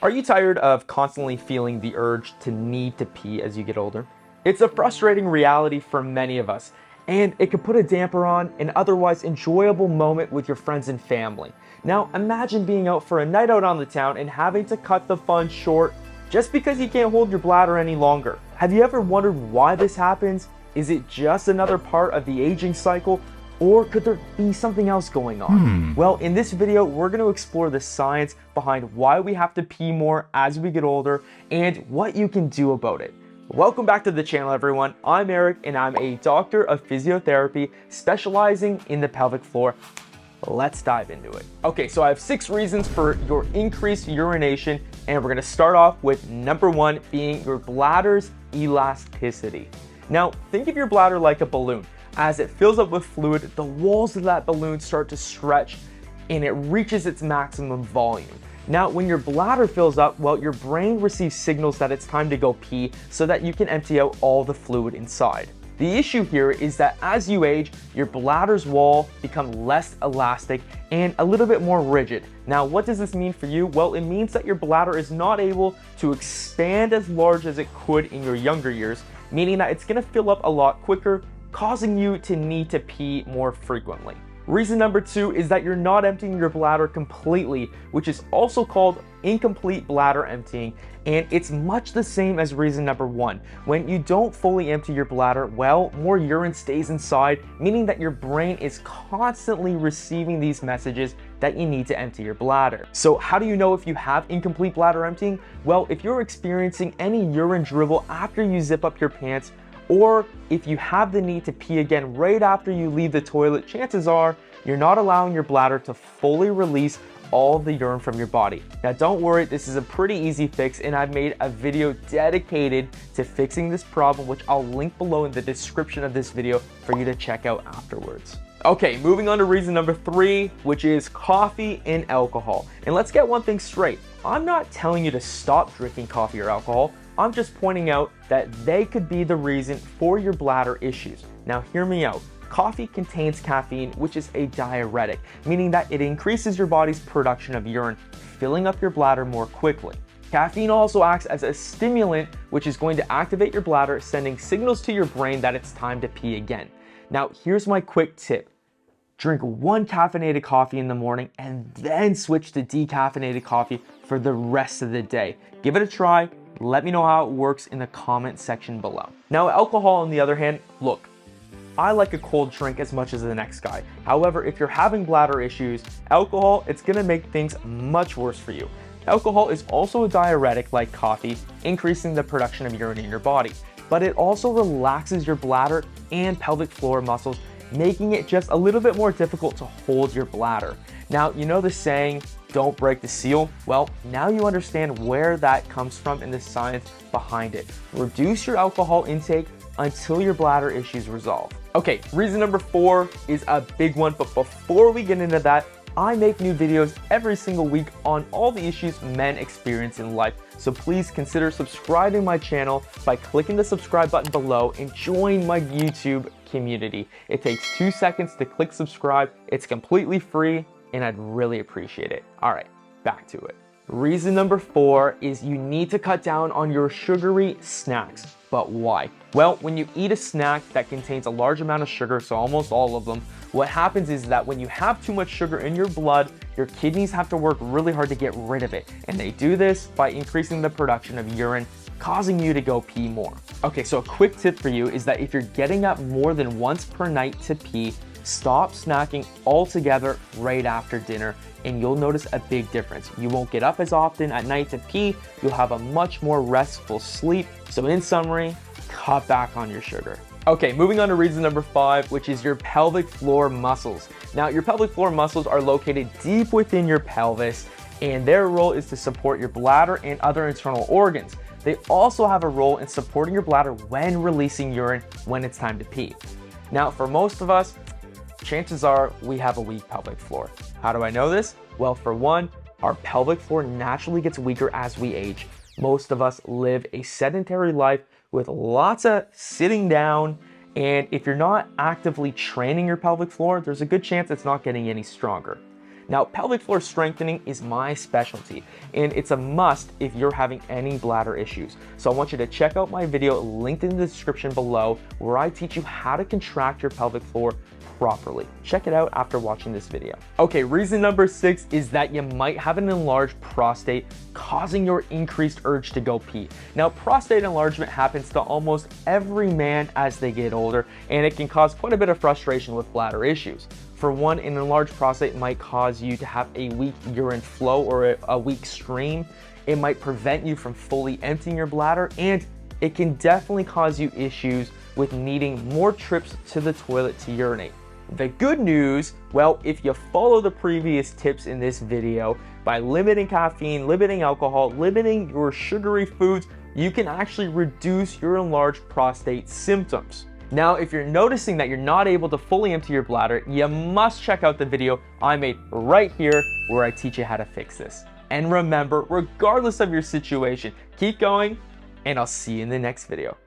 Are you tired of constantly feeling the urge to need to pee as you get older? It's a frustrating reality for many of us, and it can put a damper on an otherwise enjoyable moment with your friends and family. Now, imagine being out for a night out on the town and having to cut the fun short just because you can't hold your bladder any longer. Have you ever wondered why this happens? Is it just another part of the aging cycle? Or could there be something else going on? Well, in this video, we're going to explore the science behind why we have to pee more as we get older and what you can do about it. Welcome back to the channel, everyone. I'm Eric, and I'm a doctor of physiotherapy specializing in the pelvic floor. Let's dive into it. Okay, so I have 6 reasons for your increased urination, and we're going to start off with number 1 being your bladder's elasticity. Now, think of your bladder like a balloon. As it fills up with fluid, the walls of that balloon start to stretch and it reaches its maximum volume. Now, when your bladder fills up, well, your brain receives signals that it's time to go pee so that you can empty out all the fluid inside. The issue here is that as you age, your bladder's wall becomes less elastic and a little bit more rigid. Now, what does this mean for you? Well, it means that your bladder is not able to expand as large as it could in your younger years, meaning that it's gonna fill up a lot quicker, causing you to need to pee more frequently. Reason number 2 is that you're not emptying your bladder completely, which is also called incomplete bladder emptying, and it's much the same as reason number 1. When you don't fully empty your bladder, well, more urine stays inside, meaning that your brain is constantly receiving these messages that you need to empty your bladder. So how do you know if you have incomplete bladder emptying? Well, if you're experiencing any urine dribble after you zip up your pants, or if you have the need to pee again right after you leave the toilet, chances are you're not allowing your bladder to fully release all the urine from your body. Now, don't worry, this is a pretty easy fix, and I've made a video dedicated to fixing this problem, which I'll link below in the description of this video for you to check out afterwards. Okay, moving on to reason number 3, which is coffee and alcohol. And let's get one thing straight. I'm not telling you to stop drinking coffee or alcohol. I'm just pointing out that they could be the reason for your bladder issues. Now, hear me out. Coffee contains caffeine, which is a diuretic, meaning that it increases your body's production of urine, filling up your bladder more quickly. Caffeine also acts as a stimulant, which is going to activate your bladder, sending signals to your brain that it's time to pee again. Now, here's my quick tip. Drink 1 caffeinated coffee in the morning and then switch to decaffeinated coffee for the rest of the day. Give it a try. Let me know how it works in the comment section below. Now, alcohol on the other hand, look, I like a cold drink as much as the next guy. However, if you're having bladder issues, alcohol, it's gonna make things much worse for you. Alcohol is also a diuretic like coffee, increasing the production of urine in your body, but it also relaxes your bladder and pelvic floor muscles, making it just a little bit more difficult to hold your bladder. Now, you know the saying, don't break the seal? Well, now you understand where that comes from and the science behind it. Reduce your alcohol intake until your bladder issues resolve. Okay, reason number 4 is a big one, but before we get into that, I make new videos every single week on all the issues men experience in life. So please consider subscribing to my channel by clicking the subscribe button below and join my YouTube community. It takes 2 seconds to click subscribe. It's completely free, and I'd really appreciate it. All right, back to it. Reason number 4 is you need to cut down on your sugary snacks. But why? Well, when you eat a snack that contains a large amount of sugar, so almost all of them, what happens is that when you have too much sugar in your blood, your kidneys have to work really hard to get rid of it. And they do this by increasing the production of urine, causing you to go pee more. Okay, so a quick tip for you is that if you're getting up more than once per night to pee, stop snacking altogether right after dinner, and you'll notice a big difference. You won't get up as often at night to pee, you'll have a much more restful sleep. So in summary, cut back on your sugar. Okay, moving on to reason number 5, which is your pelvic floor muscles. Now, your pelvic floor muscles are located deep within your pelvis, and their role is to support your bladder and other internal organs. They also have a role in supporting your bladder when releasing urine when it's time to pee. Now, for most of us, chances are we have a weak pelvic floor. How do I know this? Well, for one, our pelvic floor naturally gets weaker as we age. Most of us live a sedentary life with lots of sitting down, and if you're not actively training your pelvic floor, there's a good chance it's not getting any stronger. Now, pelvic floor strengthening is my specialty, and it's a must if you're having any bladder issues. So I want you to check out my video linked in the description below, where I teach you how to contract your pelvic floor properly. Check it out after watching this video. Okay, reason number 6 is that you might have an enlarged prostate, causing your increased urge to go pee. Now, prostate enlargement happens to almost every man as they get older, and it can cause quite a bit of frustration with bladder issues. For one, an enlarged prostate might cause you to have a weak urine flow or a weak stream. It might prevent you from fully emptying your bladder, and it can definitely cause you issues with needing more trips to the toilet to urinate. The good news, well, if you follow the previous tips in this video, by limiting caffeine, limiting alcohol, limiting your sugary foods, you can actually reduce your enlarged prostate symptoms. Now, if you're noticing that you're not able to fully empty your bladder, you must check out the video I made right here where I teach you how to fix this. And remember, regardless of your situation, keep going, and I'll see you in the next video.